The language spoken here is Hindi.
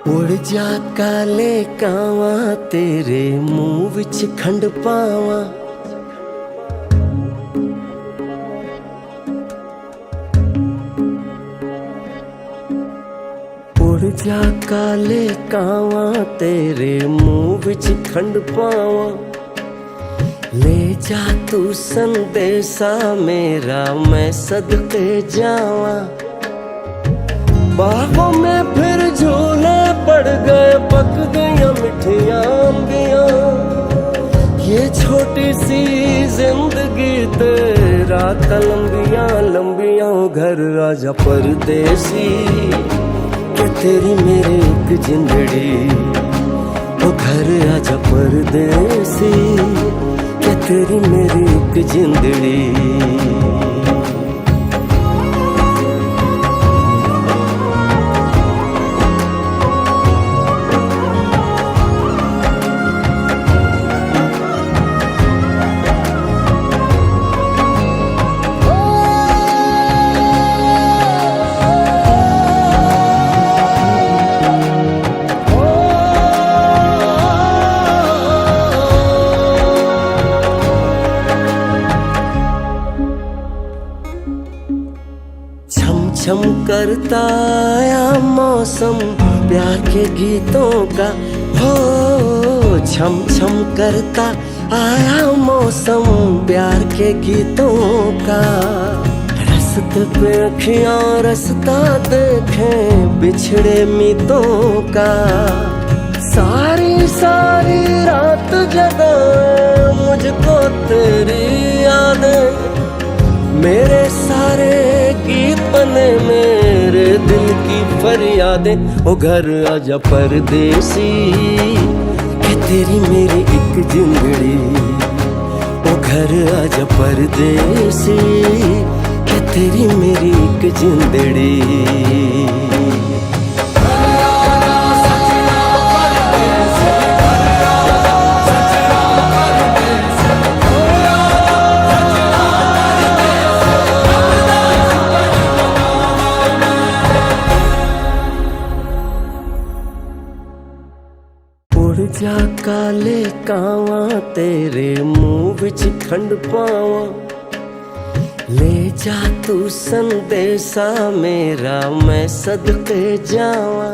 उड़ जा काले कावा तेरे मुंह विच खंड पावा। उड़ जा काले कावा तेरे मुंह विच खंड पावा। ले जा तू संदेशा मेरा मैं सदके जावा। बाहों में फिर झूले पड़ गए, पक गया मिठियां अंबियां। ये छोटी सी जिंदगी तेरा लंबियां लंबियां। घर राजा परदेसी के तेरी मेरी एक जिंदड़ी। ओ घर राजा परदेसी के तेरी मेरी एक जिंदड़ी। छम छम करता आया मौसम प्यार के गीतों का। हो छम छम करता आया मौसम प्यार के गीतों का। रस्ते पे अखियां रास्ता देखें बिछड़े मीतों का। सारी सारी रात जगाए मुझको तेरी यादें। मेरे सारे गीत बने मेरे दिल की फरियादें। ओ घर आजा परदेसी के तेरी मेरी एक जिंदड़ी। ओ घर आजा परदेसी के तेरी मेरी एक जिंदड़ी। उड़ जा काले कावा तेरे मुंह विच खंड पावा। ले जा तू संदेशा मेरा मैं सदके जावा।